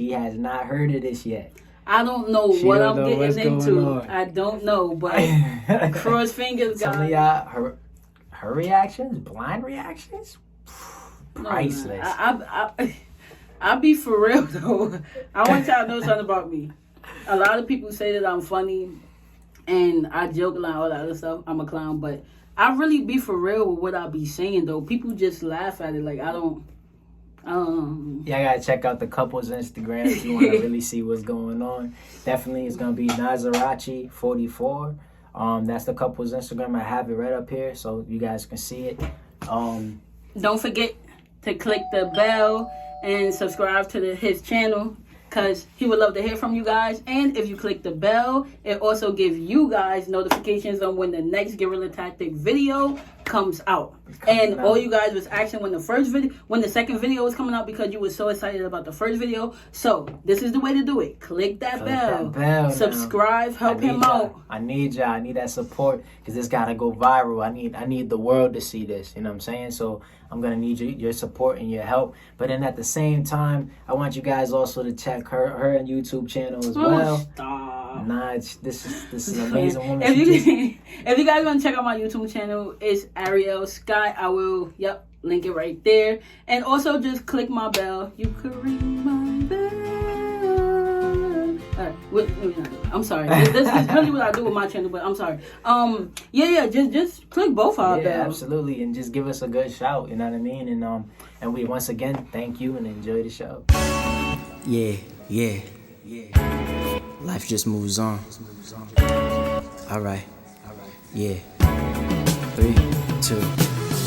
He has not heard of this yet. I don't know what I'm getting into. I don't know, but cross fingers, guys. Some of y'all, her reactions, blind reactions, priceless. I'll be for real though. I want y'all to know something about me. A lot of people say that I'm funny and I joke a lot, all that other stuff. I'm a clown, but I really be for real with what I be saying though. People just laugh at it like I don't know. Yeah, I gotta check out the couple's Instagram if you want to really see what's going on. Definitely, it's gonna be Nazarachi44. That's the couple's Instagram. I have it right up here so you guys can see it. Don't forget to click the bell and subscribe to his channel, because he would love to hear from you guys. And if you click the bell, it also gives you guys notifications on when the next Guerrilla Tactic video comes out. And all you guys was asking when the second video was coming out because you were so excited about the first video. So this is the way to do it. Click that bell. Subscribe. Help him out. I need y'all. I need that support because this gotta go viral. I need the world to see this. You know what I'm saying? So I'm gonna need your support and your help. But then at the same time, I want you guys also to check her YouTube channel as well. Stop. Nah, this is an amazing woman. If you guys want to check out my YouTube channel, it's Ariel Sky. I will link it right there. And also just click my bell. You could ring my bell. I'm sorry. This is really what I do with my channel, but I'm sorry. Just click both our bells. Yeah, absolutely, and just give us a good shout. You know what I mean? And we once again thank you and enjoy the show. Yeah. Life just moves on. All right. Yeah. 3, 2.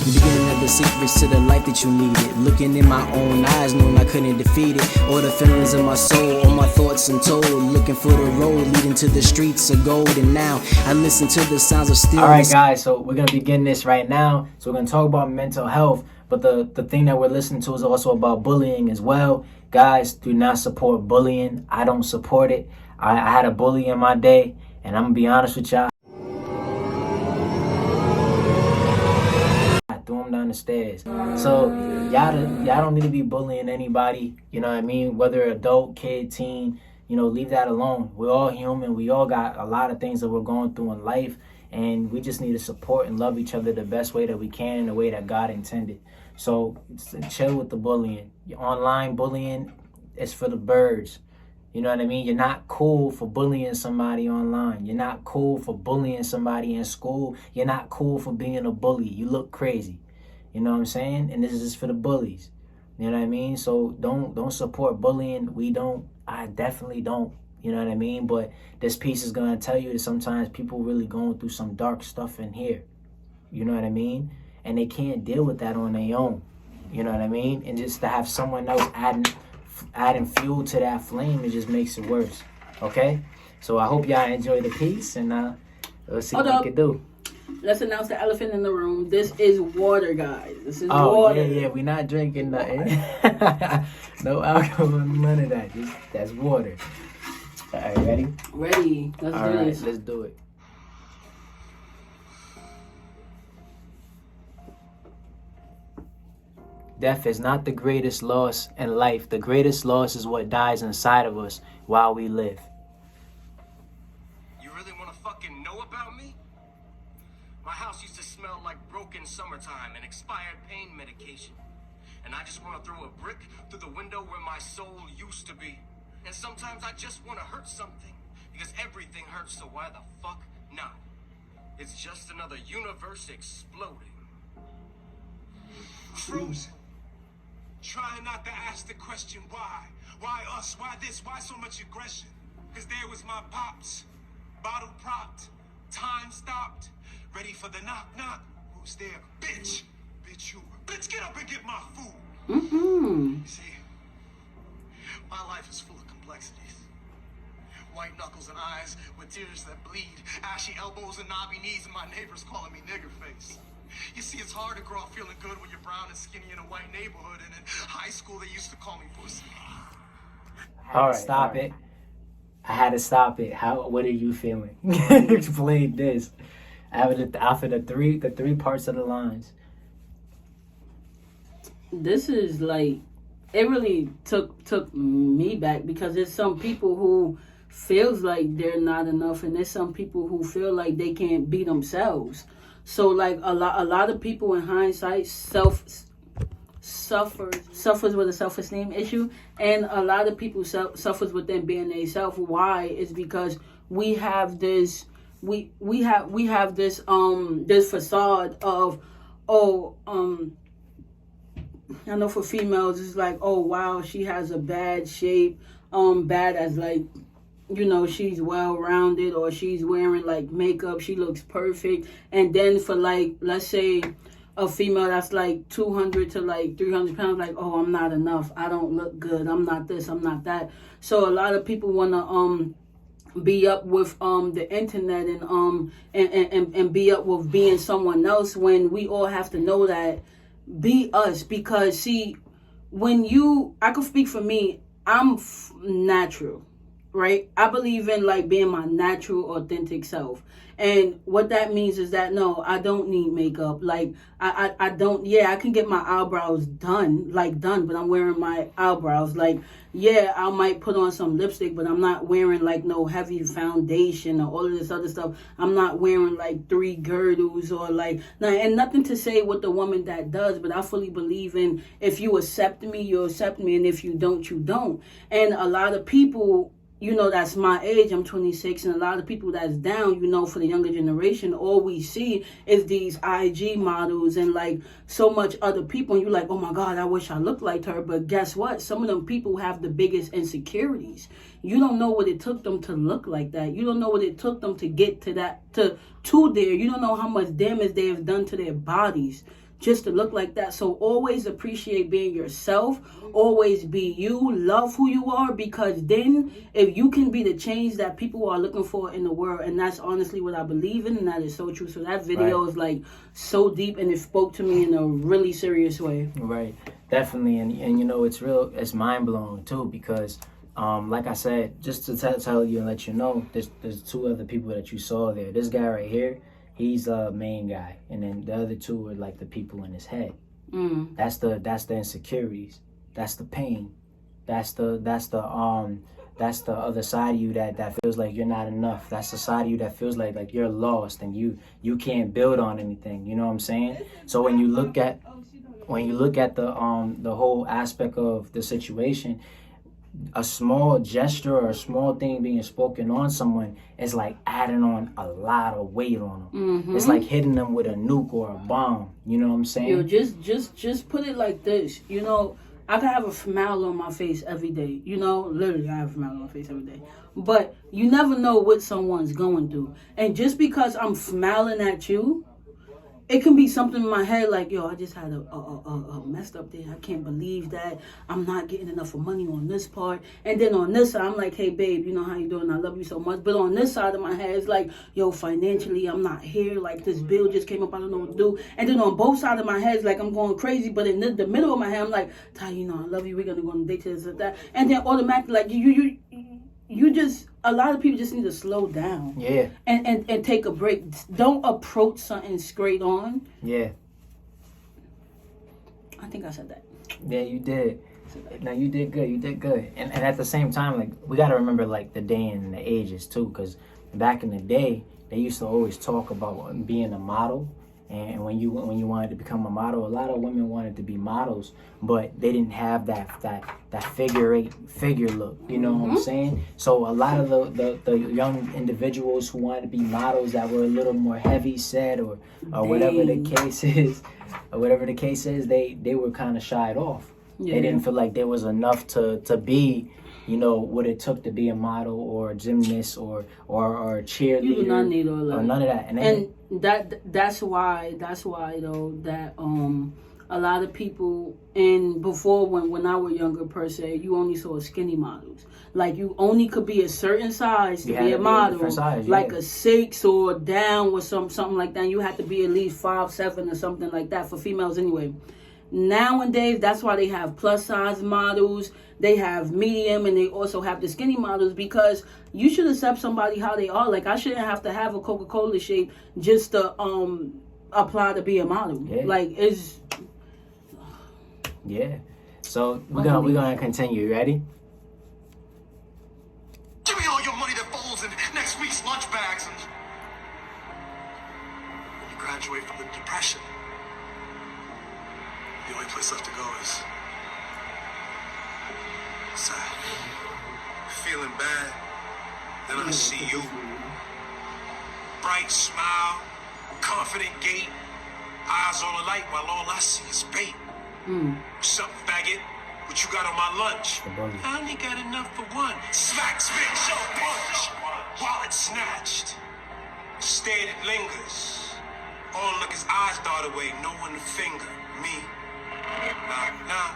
The beginning of the secrets to the life that you needed. Looking in my own eyes, knowing I couldn't defeat it. All the feelings in my soul, all my thoughts untold. Looking for the road leading to the streets of gold. And now I listen to the sounds of stillness. Alright guys, so we're going to begin this right now. So we're going to talk about mental health. But the thing that we're listening to is also about bullying as well. Guys, do not support bullying. I don't support it. I had a bully in my day. And I'm going to be honest with y'all. Down the stairs. So y'all don't need to be bullying anybody, you know what I mean, whether adult, kid, teen, leave that alone. We're all human. We all got a lot of things that we're going through in life, and we just need to support and love each other the best way that we can, the way that God intended. So chill with the bullying. Online bullying is for the birds. You know what I mean? You're not cool for bullying somebody online. You're not cool for bullying somebody in school. You're not cool for being a bully. You look crazy. You know what I'm saying? And this is just for the bullies. You know what I mean? So don't support bullying. I definitely don't. You know what I mean? But this piece is going to tell you that sometimes people really going through some dark stuff in here. You know what I mean? And they can't deal with that on their own. You know what I mean? And just to have someone else adding fuel to that flame, it just makes it worse. Okay? So I hope y'all enjoy the piece, and let's see what we can do. Let's announce the elephant in the room. This is water, guys. This is water. Yeah. We're not drinking nothing. No alcohol, none of that. That's water. All right, ready? Ready. Let's do this. Let's do it. Death is not the greatest loss in life. The greatest loss is what dies inside of us while we live. You really want to fucking know about me? My house used to smell like broken summertime and expired pain medication. And I just want to throw a brick through the window where my soul used to be. And sometimes I just want to hurt something, because everything hurts, so why the fuck not? It's just another universe exploding. Frozen. Trying not to ask the question why. Why us? Why this? Why so much aggression? Because there was my pops. Bottle propped. Time stopped. Ready for the knock. Who's there? Bitch. Bitch, you. Bitch, get up and get my food. Mm-hmm. You see, my life is full of complexities. White knuckles and eyes with tears that bleed. Ashy elbows and knobby knees, and my neighbors calling me nigger face. You see, it's hard to grow up feeling good when you're brown and skinny in a white neighborhood, and in high school they used to call me pussy. All right, stop it. I had to stop it. What are you feeling? Explain this. After the three parts of the lines. This is like it really took me back, because there's some people who feels like they're not enough, and there's some people who feel like they can't be themselves. So like a lot of people in hindsight suffers with a self-esteem issue, and a lot of people suffers with them being they self. Why? Is because we have this this facade of, I know for females it's like, oh wow, she has a bad shape, bad as like, she's well rounded, or she's wearing like makeup, she looks perfect. And then for like, let's say a female that's like 200 to like 300 pounds, like, oh, I'm not enough, I don't look good, I'm not this, I'm not that. So a lot of people want to be up with the internet and be up with being someone else, when we all have to know that be us. Because see, I can speak for me, I'm natural, right? I believe in like being my natural, authentic self. And what that means is that no, I don't need makeup. Like I don't. Yeah, I can get my eyebrows done, but I'm wearing my eyebrows. Like, yeah, I might put on some lipstick, but I'm not wearing like no heavy foundation or all of this other stuff. I'm not wearing like 3 girdles or like, and nothing to say with the woman that does, but I fully believe in, if you accept me, you accept me, and if you don't, you don't. And a lot of people, that's my age, I'm 26, and a lot of people that's down, for the younger generation, all we see is these IG models and like so much other people, and you're like, oh my God, I wish I looked like her. But guess what? Some of them people have the biggest insecurities. You don't know what it took them to look like that. You don't know what it took them to get to that, to there. You don't know how much damage they have done to their bodies just to look like that. So always appreciate being yourself. Always be you. Love who you are, because then if you can be the change that people are looking for in the world, and that's honestly what I believe in, and that is so true. So that video is like so deep, and it spoke to me in a really serious way. Right, definitely. And it's real, it's mind blowing too, because like I said, just to tell you and let you know, there's 2 other people that you saw there. This guy right here, he's the main guy, and then the other 2 are like the people in his head. That's the insecurities, that's the pain, that's the other side of you that feels like you're not enough. That's the side of you that feels like you're lost and you can't build on anything. You know what I'm saying? So when you look at the whole aspect of the situation, a small gesture or a small thing being spoken on someone is like adding on a lot of weight on them. It's like hitting them with a nuke or a bomb. You know what I'm saying? Yo, just put it like this. I can have a smile on my face every day. Literally, I have a smile on my face every day. But you never know what someone's going through. And just because I'm smiling at you, it can be something in my head like, yo, I just had a messed up day. I can't believe that I'm not getting enough money on this part. And then on this side, I'm like, hey, babe, how you doing? I love you so much. But on this side of my head, it's like, yo, financially, I'm not here. Like, this bill just came up. I don't know what to do. And then on both sides of my head, it's like I'm going crazy. But in the middle of my head, I'm like, Ty, I love you. We're going to go on a date to this and that. And then automatically, like, a lot of people just need to slow down. Yeah. And take a break. Don't approach something straight on. Yeah. I think I said that. Yeah, you did. No, you did good. You did good. And at the same time, like, we got to remember, like, the day and the ages, too. Because back in the day, they used to always talk about being a model. And when you wanted to become a model, a lot of women wanted to be models, but they didn't have that figure 8 figure look. You know what I'm saying? So a lot of the young individuals who wanted to be models that were a little more heavy set or whatever the case is, they were kind of shied off. Yeah. They didn't feel like there was enough to be, what it took to be a model or a gymnast or a cheerleader. You do not need all that. Or none of that. And that's why though that a lot of people, and before when I was younger per se, you only saw skinny models. Like, you only could be a certain size to be a model. Size, like a 6 or down or something like that. You had to be at least 5'7" or something like that for females anyway. Nowadays, that's why they have plus size models, they have medium, and they also have the skinny models, because you should accept somebody how they are. Like, I shouldn't have to have a Coca-Cola shape just to apply to be a model. Yeah. Like, it's... Yeah. So we're gonna continue. You ready? Give me all your money that falls in next week's lunch bags and when you graduate from the depression, the only place left to go is sad. Feeling bad. Then I see you. Bright smile, confident gait, eyes on the light while all I see is bait. What's up, faggot? What you got on my lunch? I only got enough for one. Smack, spit, show, punch. Wallet snatched. Stayed, it lingers. All look, his eyes dart away. No one to finger. Me. Knock, knock.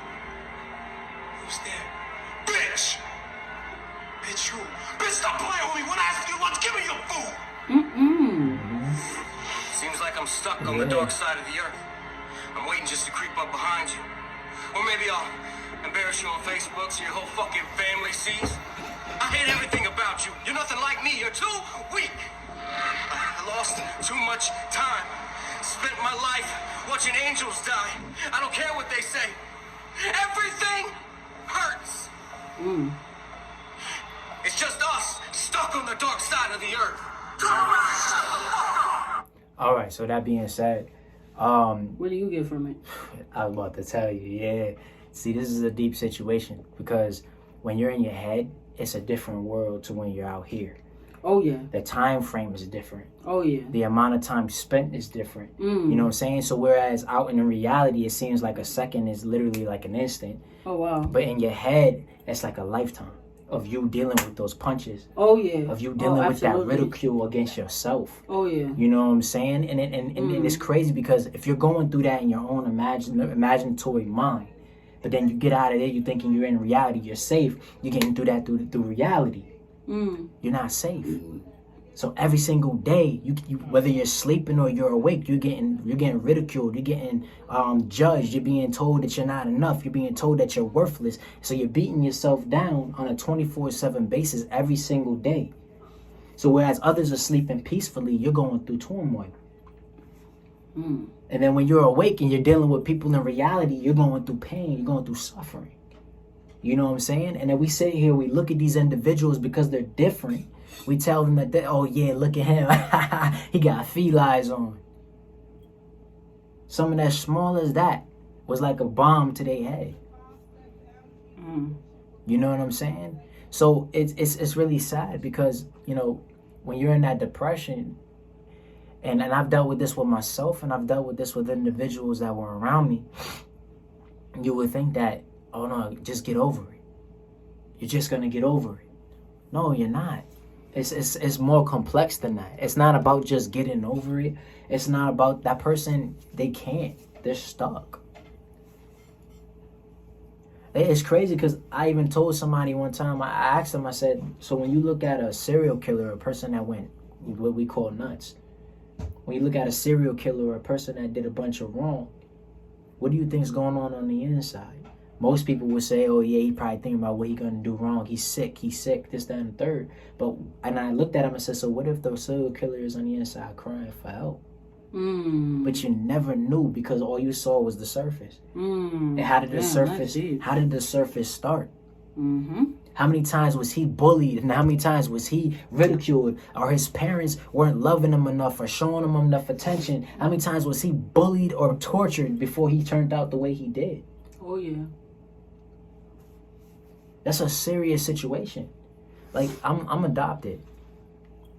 Who's there? Bitch! Bitch, who? Bitch, stop playing with me. When I ask you lunch, give me your food. Seems like I'm stuck on the dark side of the earth. I'm waiting just to creep up behind you. Or maybe I'll embarrass you on Facebook so your whole fucking family sees. I hate everything about you. You're nothing like me. You're too weak. I lost too much time. Spent my life watching angels die. I don't care what they say. Everything hurts. It's just us stuck on the dark side of the earth. All right. So that being said, What do you get from it? I was about to tell you. Yeah. See, this is a deep situation because when you're in your head, it's a different world to when you're out here. Oh yeah. The time frame is different. Oh yeah. The amount of time spent is different. You know what I'm saying? So whereas out in the reality, it seems like a second is literally like an instant. Oh wow. But in your head, it's like a lifetime of you dealing with those punches. Oh yeah. Of you dealing with that absolutely. ridicule against yourself. Oh yeah. You know what I'm saying? And it's crazy because if you're going through that in your own imaginatory mind, but then you get out of there, you're thinking you're in reality, you're safe. You're getting through that through reality. You're not safe. So every single day, you whether you're sleeping or you're awake, you're getting ridiculed, you're getting judged, you're being told that you're not enough, you're being told that you're worthless. So you're beating yourself down on a 24/7 basis every single day. So whereas others are sleeping peacefully, you're going through turmoil. And then when you're awake and you're dealing with people in reality, you're going through pain, you're going through suffering. You know what I'm saying? And then we sit here, we look at these individuals because they're different. We tell them that, oh yeah, look at him. He got felines on. Something as small as that was like a bomb to their head. You know what I'm saying? So it's really sad because, you know, when you're in that depression, and I've dealt with this with myself and I've dealt with this with individuals that were around me, you would think that, oh no, just get over it. You're just gonna get over it. No, you're not. It's more complex than that. It's not about just getting over it. It's not about that person. They can't. They're stuck. It's crazy because I even told somebody one time, I asked them, I said, so when you look at a serial killer, a person that went what we call nuts, when you look at a serial killer or a person that did a bunch of wrong, what do you think's going on the inside? Most people would say, oh yeah, he probably thinking about what he gonna do wrong. He's sick, this, that, and the third. And I looked at him and said, so what if the serial killer is on the inside crying for help? But you never knew because all you saw was the surface. And how did the surface start? How many times was he bullied and how many times was he ridiculed or his parents weren't loving him enough or showing him enough attention? How many times was he bullied or tortured before he turned out the way he did? Oh yeah. That's a serious situation. Like I'm adopted.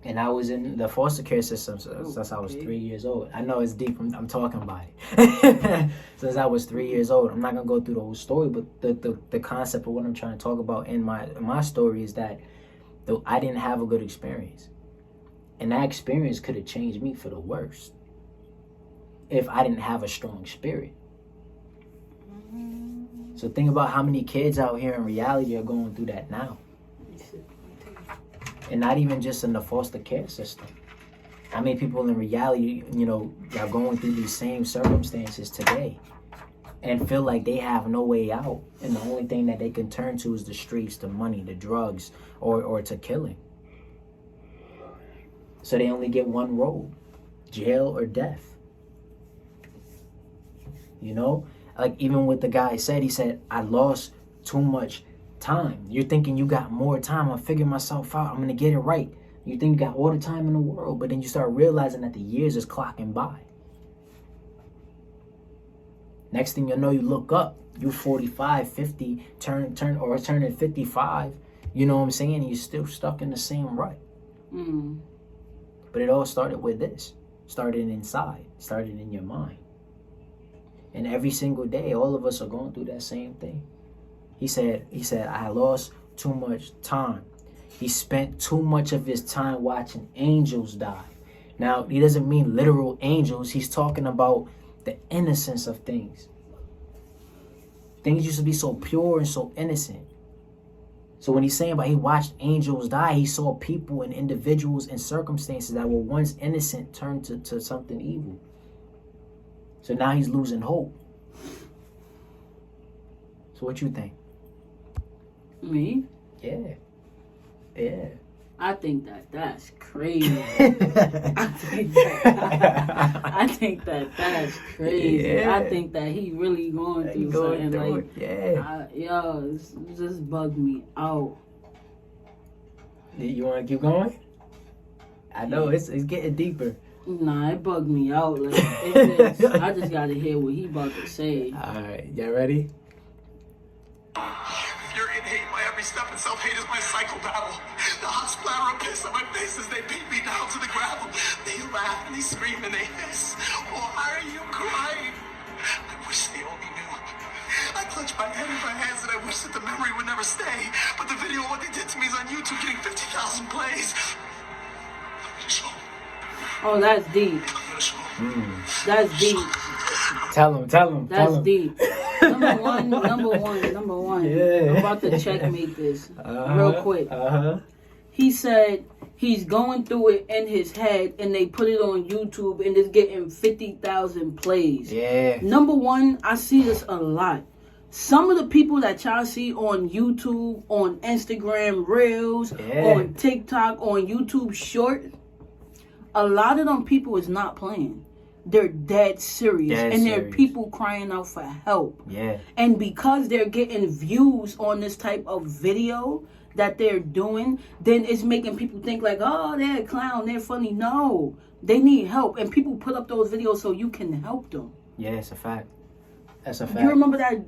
And I was in the foster care system since I was 3 years old. I know it's deep. I'm talking about it. Since I was 3 years old. I'm not going to go through the whole story, but the concept of what I'm trying to talk about in my story is that I didn't have a good experience. And that experience could have changed me for the worst if I didn't have a strong spirit. So think about how many kids out here in reality are going through that now. And not even just in the foster care system. How many people in reality, you know, are going through these same circumstances today and feel like they have no way out. And the only thing that they can turn to is the streets, the money, the drugs, or to killing. So they only get one road, jail or death. You know? Like even what the guy said, he said, I lost too much time. You're thinking you got more time. I'm figuring myself out. I'm going to get it right. You think you got all the time in the world, but then you start realizing that the years is clocking by. Next thing you know, you look up, you're 45, 50, turning 55. You know what I'm saying? And you're still stuck in the same rut. Mm. But it all started with this. Started inside. Started in your mind. And every single day, all of us are going through that same thing. He said, I lost too much time. He spent too much of his time watching angels die. Now, he doesn't mean literal angels. He's talking about the innocence of things. Things used to be so pure and so innocent. So when he's saying about he watched angels die, he saw people and individuals and circumstances that were once innocent turn to something evil. So now he's losing hope. So what you think? Me? Yeah. I think that's crazy. I think that's crazy. Yeah. I think that he really going through something. Like, it just bugged me out. You want to keep going? I know it's getting deeper. Nah, it bugged me out. Like, I just gotta hear what he about to say. All right, y'all ready? You're in hate. My every step in self-hate is my cycle battle. The hot splatter of piss on my face as they beat me down to the gravel. They laugh and they scream and they hiss. Why are you crying? I wish they only knew. I clutch my head in my hands and I wish that the memory would never stay. But the video of what they did to me is on YouTube getting 50,000 plays. I'm gonna show. Oh, that's deep. I'm gonna show. That's deep. Tell him. That's deep. Number one. Yeah. I'm about to checkmate this real quick. He said he's going through it in his head and they put it on YouTube and it's getting 50,000 plays. Yeah. Number one, I see this a lot. Some of the people that y'all see on YouTube, on Instagram Reels, on TikTok, on YouTube Short, a lot of them people is not playing. They're dead serious. And they're people crying out for help. Yeah. And because they're getting views on this type of video that they're doing, then it's making people think like, oh, they're a clown, they're funny. No, they need help. And people put up those videos so you can help them. Yeah, it's a fact. That's a fact. You remember that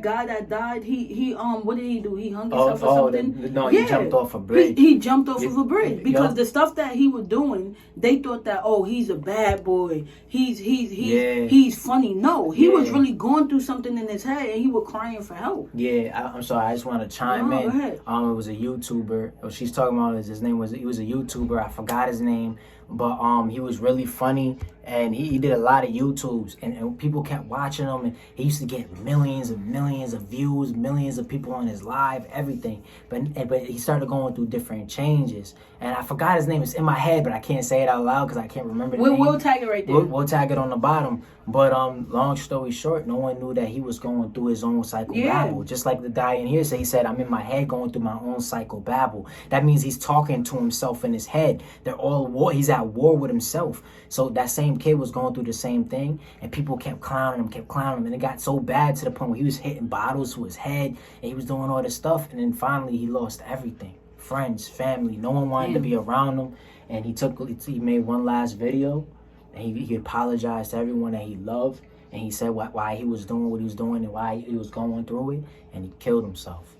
guy that died? He what did he do? He hung himself or something? He jumped off a bridge. He jumped off of a bridge because the stuff that he was doing, they thought that, oh, he's a bad boy. He's funny. No, he was really going through something in his head and he was crying for help. Yeah, I'm sorry. I just want to chime in. Go ahead. It was a YouTuber. What she's talking about is he was a YouTuber. I forgot his name. But he was really funny and he did a lot of YouTubes and people kept watching him and he used to get millions and millions of views, millions of people on his live, everything. But he started going through different changes and I forgot his name. It's in my head, but I can't say it out loud because I can't remember the name. We'll tag it right there. We'll tag it on the bottom. But long story short, no one knew that he was going through his own psychobabble. Just like the guy in here said, he said, I'm in my head going through my own psychobabble. That means he's talking to himself in his head. They're all war. He's at war with himself. So that same kid was going through the same thing, and people kept clowning him, and it got so bad to the point where he was hitting bottles to his head, and he was doing all this stuff, and then finally he lost everything. Friends, family, no one wanted to be around him, and he made one last video. And he apologized to everyone that he loved. And he said why he was doing what he was doing and why he was going through it. And he killed himself.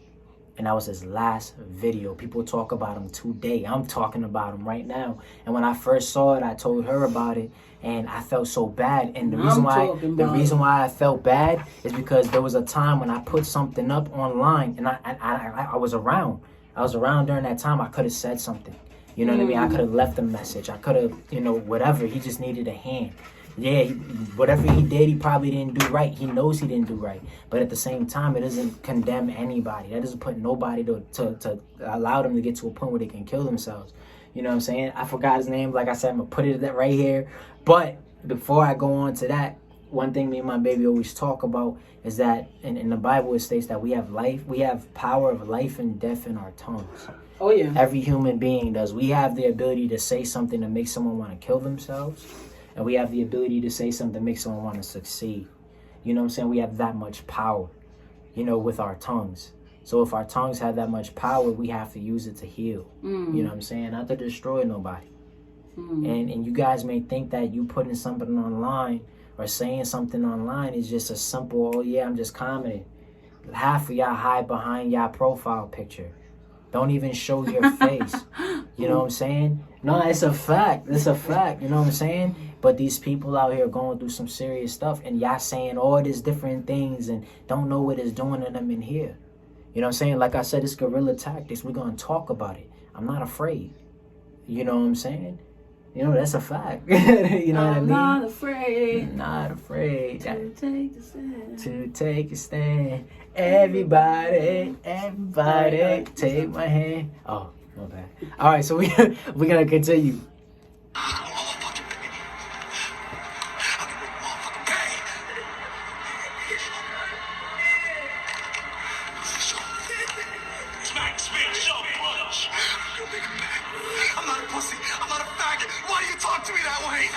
And that was his last video. People talk about him today. I'm talking about him right now. And when I first saw it, I told her about it. And I felt so bad. And the reason why I felt bad is because there was a time when I put something up online. And I was around. I was around during that time. I could have said something. You know what I mean? I could have left a message. I could have, whatever. He just needed a hand. Yeah, whatever he did, he probably didn't do right. He knows he didn't do right. But at the same time, it doesn't condemn anybody. That doesn't put nobody to allow them to get to a point where they can kill themselves. You know what I'm saying? I forgot his name. Like I said, I'm going to put it right here. But before I go on to that, one thing me and my baby always talk about is that in the Bible it states that we have power of life and death in our tongues. Oh, yeah. Every human being does. We have the ability to say something to make someone want to kill themselves. And we have the ability to say something to make someone want to succeed. You know what I'm saying? We have that much power, you know, with our tongues. So if our tongues have that much power, we have to use it to heal. You know what I'm saying? Not to destroy nobody. And you guys may think that you putting something online or saying something online is just a simple, oh yeah, I'm just commenting. Half of y'all hide behind y'all profile picture. Don't even show your face. You know what I'm saying? No, it's a fact. It's a fact. You know what I'm saying? But these people out here going through some serious stuff, and y'all saying all these different things and don't know what it's doing to them in here. You know what I'm saying? Like I said, it's guerrilla tactics. We're going to talk about it. I'm not afraid. You know what I'm saying? You know, that's a fact. You know what I mean? I'm not afraid. Not afraid. To take a stand. To take a stand. Everybody, take my hand. Oh, my bad. All right, so we're going to continue. I'm not a pussy. I'm not a faggot. Why do you talk to me that way?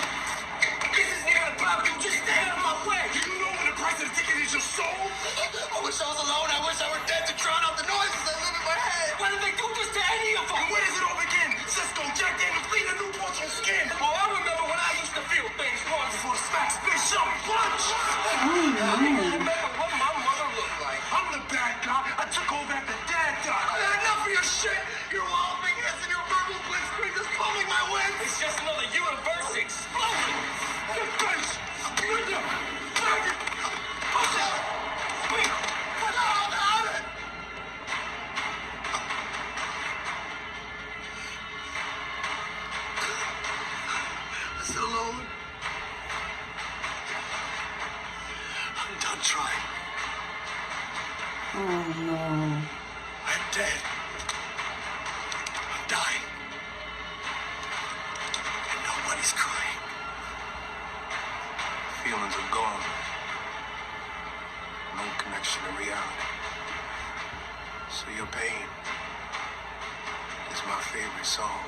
This isn't even about you. Just stay out of my way. Do you know when the price of the ticket is your soul? I wish I was alone. I wish I were dead to drown out the noises that live in my head. Why did they do this to any of them? And where does it all begin? Cisco, Jack Daniels, clean the Newports on skin. Oh, I remember when I used to feel things once before the smack, spit, shove, punch. I remember what my mother looked like. I'm the bad guy. I took over after Dad died. Enough of your shit. Your wild big ass and your verbal blitzkrieg is pulling my wind. It's just another universe explosion. Get bitch. Window. Faggot. Push out. Wait. Put out it. I'm still alone. I'm done trying. Oh no. I'm dead. I'm dying. And nobody's crying. Feelings are gone. No connection to reality. So your pain is my favorite song.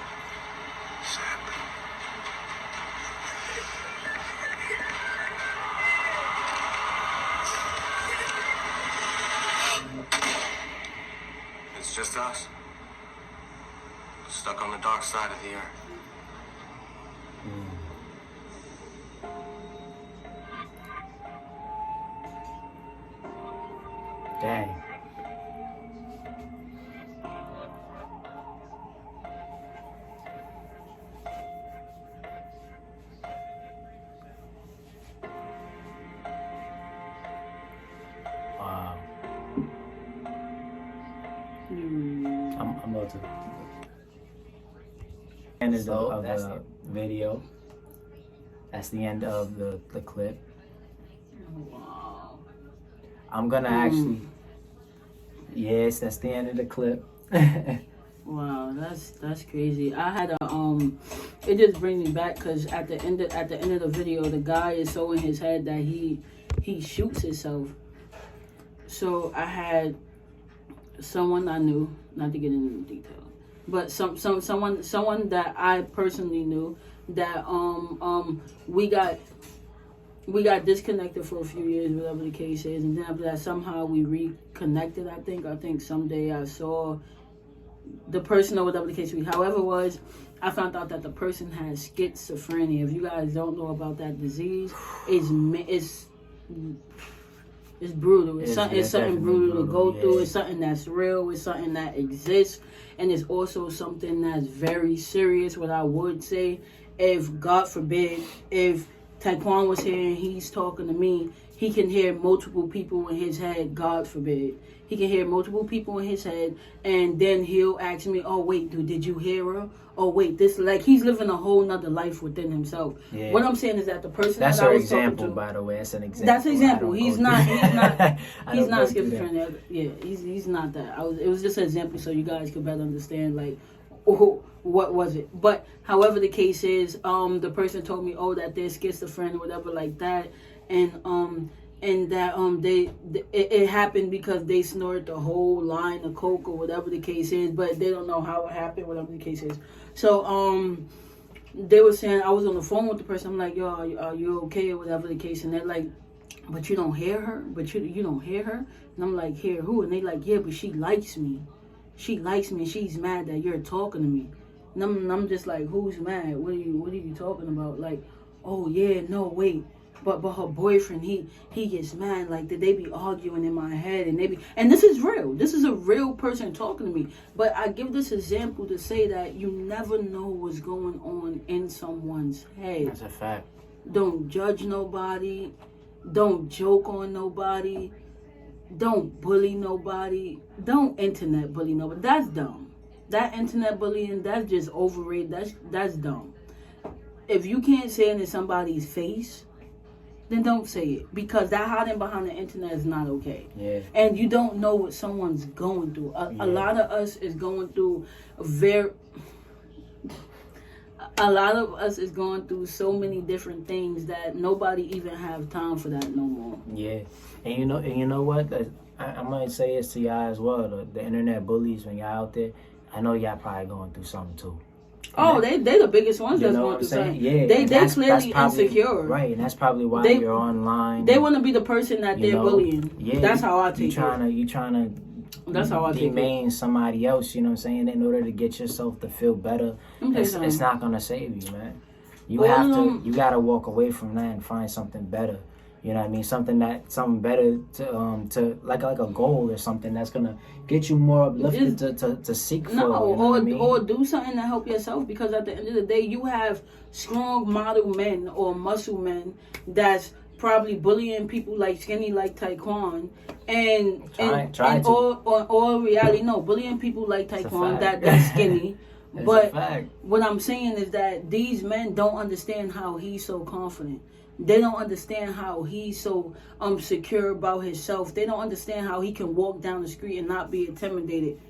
Sadly. It's just us. Stuck on the dark side of the earth. Dang. Wow. I'm about to end of the video. That's the end of the clip. Wow. I'm gonna actually. Yes, that's the end of the clip. Wow, that's crazy. I had a it just brings me back because at the end of the video, the guy is so in his head that he shoots himself. So I had someone I knew, not to get into detail, but someone that I personally knew that we got disconnected for a few years, whatever the case is, and then after that somehow we reconnected. I think someday I saw the person or whatever the case was. However it was, I found out that the person has schizophrenia. If you guys don't know about that disease, it's brutal. It's something brutal to go through. It's something that's real. It's something that exists, and it's also something that's very serious. What I would say, if God forbid, if Taekwon was here and he's talking to me, he can hear multiple people in his head. God forbid, he can hear multiple people in his head, and then he'll ask me, "Oh wait, dude, did you hear her? Oh wait, this," like he's living a whole nother life within himself. Yeah. What I'm saying is that the person that's that I was example, talking to, by the way. That's an example. That's an example. He's not schizophrenic. That. Yeah, he's not that. It was just an example so you guys could better understand like what was it. But however the case is, the person told me, oh, that they're schizophrenic or whatever like that, and that it happened because they snorted the whole line of coke or whatever the case is, but they don't know how it happened, whatever the case is. So they were saying, I was on the phone with the person, I'm like, yo, are you okay or whatever the case, and they're like, but you don't hear her? But you don't hear her? And I'm like, hear who? And they like, yeah, but she likes me. She likes me and she's mad that you're talking to me. And I'm just like, who's mad? What are you talking about? Like, oh yeah, no, wait. But her boyfriend, he gets mad. Like, did they be arguing in my head? And this is real. This is a real person talking to me. But I give this example to say that you never know what's going on in someone's head. That's a fact. Don't judge nobody. Don't joke on nobody. Don't bully nobody. Don't internet bully nobody. That's dumb. That internet bullying, that's just overrated. That's dumb. If you can't say it in somebody's face, then don't say it, because that hiding behind the internet is not okay. Yeah. And you don't know what someone's going through. A lot of us is going through so many different things that nobody even have time for that no more. Yeah. And you know what? I might say this to y'all as well. The internet bullies, when y'all out there, I know y'all probably going through something too. Oh, they the biggest ones that's going through something. Yeah, they clearly probably insecure. Right, and that's probably why you're online. They want to be the person that they're bullying. Yeah, that's how I take it. You trying to that's how I take it. Demean somebody else, you know what I'm saying, in order to get yourself to feel better. It's not going to save you, man. You got to walk away from that and find something better. You know what I mean? Something better to like a goal or something that's gonna get you more uplifted to seek for. No, you know what I mean? or do something to help yourself, because at the end of the day, you have strong model men or muscle men that's probably bullying people like skinny like Taekwon, and all reality, no, bullying people like Taekwon that's skinny. But what I'm saying is that these men don't understand how he's so confident. They don't understand how he's so secure about himself. They don't understand how he can walk down the street and not be intimidated.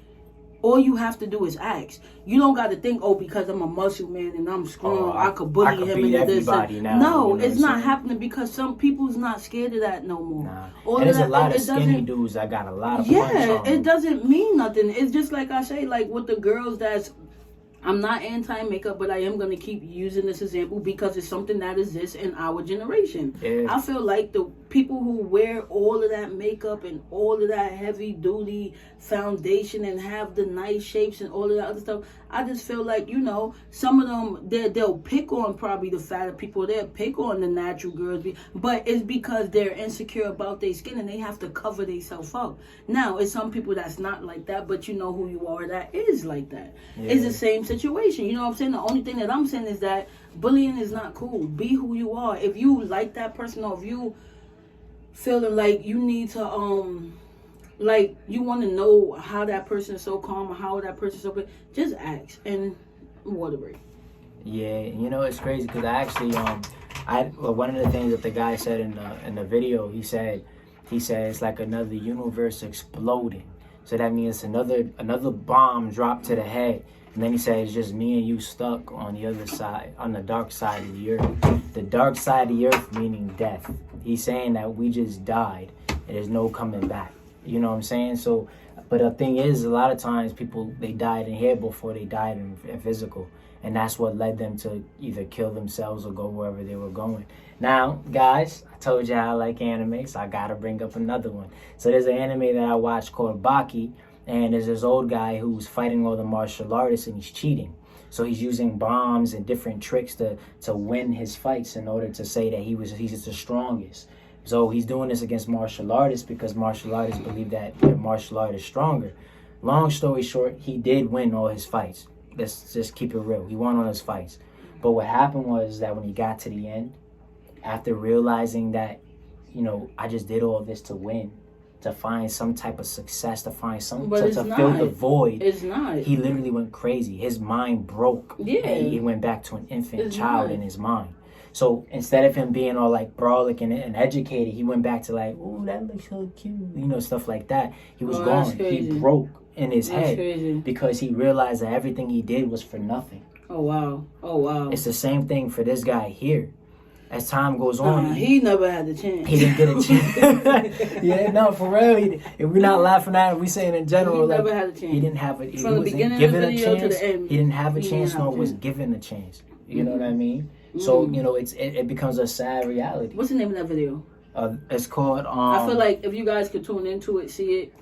All you have to do is ask. You don't got to think, oh, because I'm a muscle man and I'm strong, I could bully him into this. No, you know it's not happening, because some people's not scared of that no more. Nah. And there's a lot of skinny dudes that got a lot of punch on them. It doesn't mean nothing. It's just like I say, like with the girls I'm not anti-makeup, but I am going to keep using this example because it's something that exists in our generation. Yeah. I feel like the people who wear all of that makeup and all of that heavy-duty foundation and have the nice shapes and all of that other stuff, I just feel like, some of them, they'll pick on probably the fatter people. They'll pick on the natural girls. But it's because they're insecure about their skin and they have to cover themselves up. Now, it's some people that's not like that, but you know who you are that is like that. Yeah. It's the same situation. You know what I'm saying? The only thing that I'm saying is that bullying is not cool. Be who you are. If you like that person, or if you feeling like you need to like you want to know how that person is so calm or how that person is so good, just ask and water break. Yeah, it's crazy because I actually one of the things that the guy said in the video, he said it's like another universe exploding. So that means another bomb dropped to the head. And then he said, it's just me and you stuck on the other side, on the dark side of the earth. The dark side of the earth meaning death. He's saying that we just died and there's no coming back. You know what I'm saying? So, but the thing is, a lot of times people, they died in here before they died in physical. And that's what led them to either kill themselves or go wherever they were going. Now, guys, I told you I like anime, so I got to bring up another one. So there's an anime that I watched called Baki. And there's this old guy who's fighting all the martial artists and he's cheating. So he's using bombs and different tricks to win his fights in order to say that he's the strongest. So he's doing this against martial artists because martial artists believe that their martial art is stronger. Long story short, he did win all his fights. Let's just keep it real. He won all his fights. But what happened was that when he got to the end, after realizing that, I just did all this to win, to find some type of success, to find some to fill the void. It's not. He literally went crazy. His mind broke. Yeah. And he went back to an infant child in his mind. So instead of him being all like brolic and educated, he went back to like, oh, that looks so cute, stuff like that. He was gone. He broke in his head because he realized that everything he did was for nothing. Oh wow. It's the same thing for this guy here. As time goes on, he never had the chance. He didn't get a chance. Yeah, no, for real. If we're not laughing at it, we saying in general, he never had a chance. He didn't have it. From the beginning of the video to the end, he didn't have a chance, nor was given a chance. You know what I mean? So it becomes a sad reality. What's the name of that video? It's called. I feel like if you guys could tune into it, see it.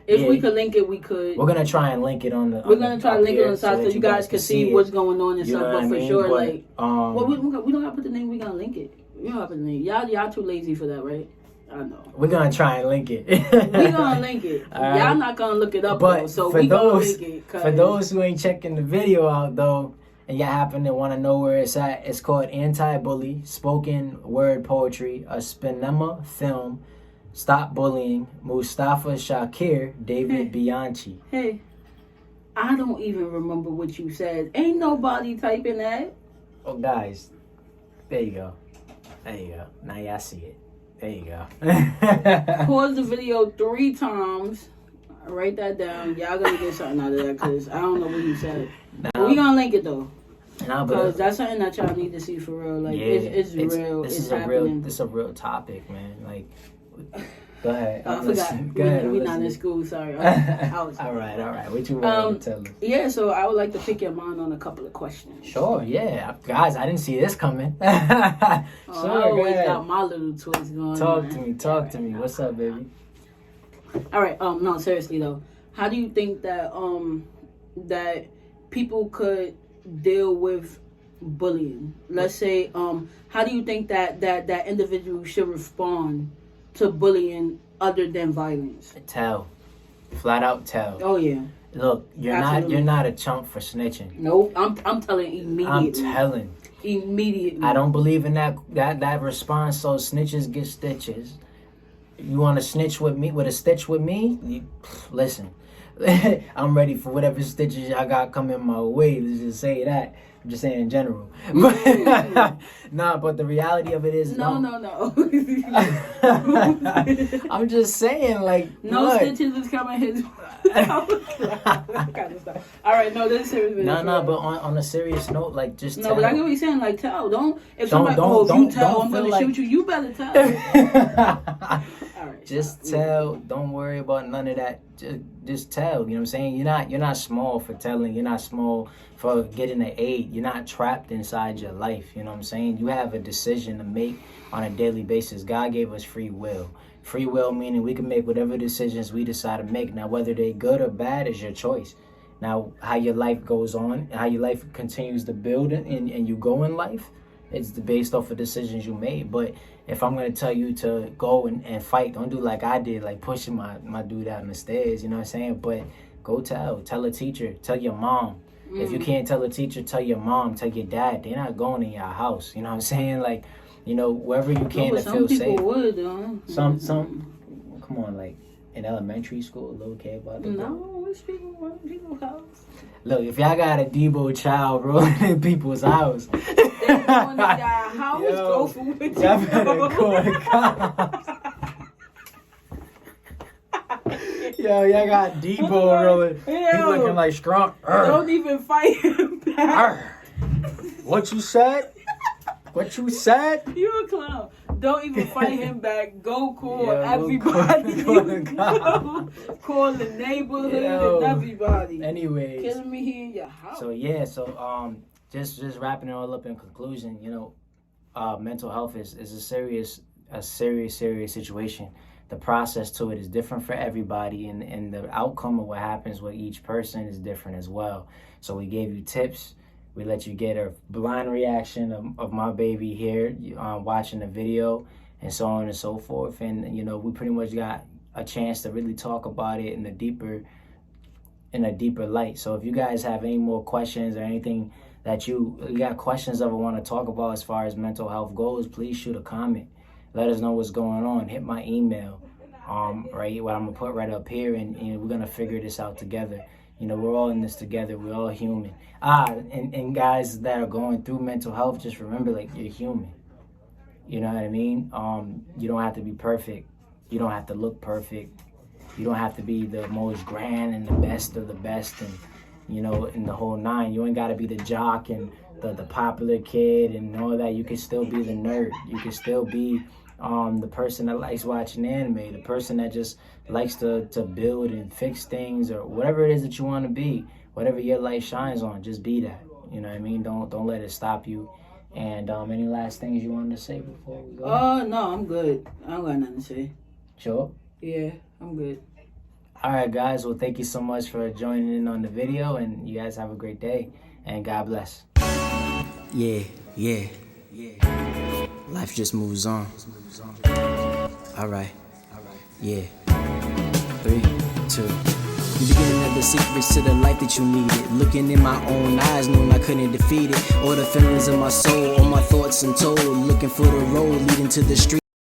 If we could link it, we could. We're gonna try and link it on the. We're gonna try to link it on the side so you guys can see what's going on and stuff. But for sure, like, well, we don't have to put the name. We gonna link it. We don't have to put the name. Y'all too lazy for that, right? I know. We're gonna try and link it. We gonna link it. Right. Y'all not gonna look it up but though. So for we gonna those, link it. For those who ain't checking the video out though, and y'all happen to want to know where it's at, it's called Anti-Bully, Spoken Word Poetry, a Spinema film, Stop Bullying, Mustafa Shakir, David Bianchi. Hey, I don't even remember what you said. Ain't nobody typing that. Oh, guys, there you go. There you go. Now y'all see it. There you go. Pause the video 3 times. Write that down. Y'all gonna get something out of that because I don't know what he said. But we gonna link it though. Because that's something that y'all need to see for real. Like it's real. This it's is happening. This is a real topic, man. Like, go ahead. I forgot. We're not in school. Sorry. All right. What you want to tell us? Yeah. So I would like to pick your mind on a couple of questions. Sure. Yeah, guys, I didn't see this coming. I always got my little twist going. Talk to me. What's up, baby? All right. No, seriously though, how do you think that that people could deal with bullying? Let's say, how do you think that individual should respond to bullying other than violence? Tell, flat out tell. Oh yeah. Look, you're not a chump for snitching. Nope, I'm telling immediately. I'm telling. Immediately. I don't believe in that response. So snitches get stitches. You want to snitch with me with a stitch with me? Listen, I'm ready for whatever stitches I got coming my way. Let's just say that. I'm just saying in general. Nah, but the reality of it is no. I'm just saying, like, no stitches is coming his way. All right, no, this is serious. No, but on a serious note, like, just tell. No, but I get what you're saying. Like, tell. Don't. If somebody, if you tell, I'm gonna shoot you. You better tell. All right. Just tell. Don't worry about none of that. Just tell. You know what I'm saying? You're not small for telling. You're not small for getting an aid. You're not trapped inside your life. You know what I'm saying? You have a decision to make on a daily basis. God gave us free will. Free will meaning we can make whatever decisions we decide to make. Now, whether they're good or bad is your choice. Now, how your life goes on, how your life continues to build and you go in life, it's based off of decisions you made. But if I'm going to tell you to go and fight, don't do like I did, like pushing my dude down the stairs, you know what I'm saying? But go tell a teacher, tell your mom. If you can't tell a teacher, tell your mom, tell your dad. They're not going in your house, you know what I'm saying? Like, you know, wherever you can to feel safe. Some people would, though. Some, come on, like in elementary school, a little kid about to No, which people's house? Look, if y'all got a Debo child rolling in people's house, they going in your house, go for what you y'all better go to cops. Yo, y'all got Debo rolling. He looking like Strunk. Don't even fight him back. What you said? What you said? You a clown. Don't even fight him back. Go call everybody. Call the neighborhood and everybody. Anyways. Killing me here in your house. So yeah, just wrapping it all up in conclusion, you know, mental health is a serious situation. The process to it is different for everybody, and the outcome of what happens with each person is different as well. So we gave you tips. We let you get a blind reaction of my baby here watching the video and so on and so forth. And, you know, we pretty much got a chance to really talk about it in a deeper light. So if you guys have any more questions or anything that you got questions of or want to talk about as far as mental health goes, please shoot a comment. Let us know what's going on. Hit my email, right, what I'm going to put right up here, and we're going to figure this out together. You know, we're all in this together. We're all human. And guys that are going through mental health, just remember, like, you're human. You know what I mean? You don't have to be perfect. You don't have to look perfect. You don't have to be the most grand and the best of the best and, you know, in the whole nine. You ain't got to be the jock and the popular kid and all that. You can still be the nerd. You can still be the person that likes watching anime, the person that just likes to build and fix things, or whatever it is that you want to be, whatever your light shines on, just be that. You know what I mean? Don't let it stop you. And any last things you wanted to say before we go? Oh, no, I'm good. I don't got nothing to say. Sure. Yeah, I'm good. All right, guys. Well, thank you so much for joining in on the video, and you guys have a great day, and God bless. Yeah. Life just moves on. All right. Yeah. 3, 2. The beginning of the secrets to the life that you needed. Looking in my own eyes, knowing I couldn't defeat it. All the feelings of my soul, all my thoughts untold. Looking for the road leading to the street.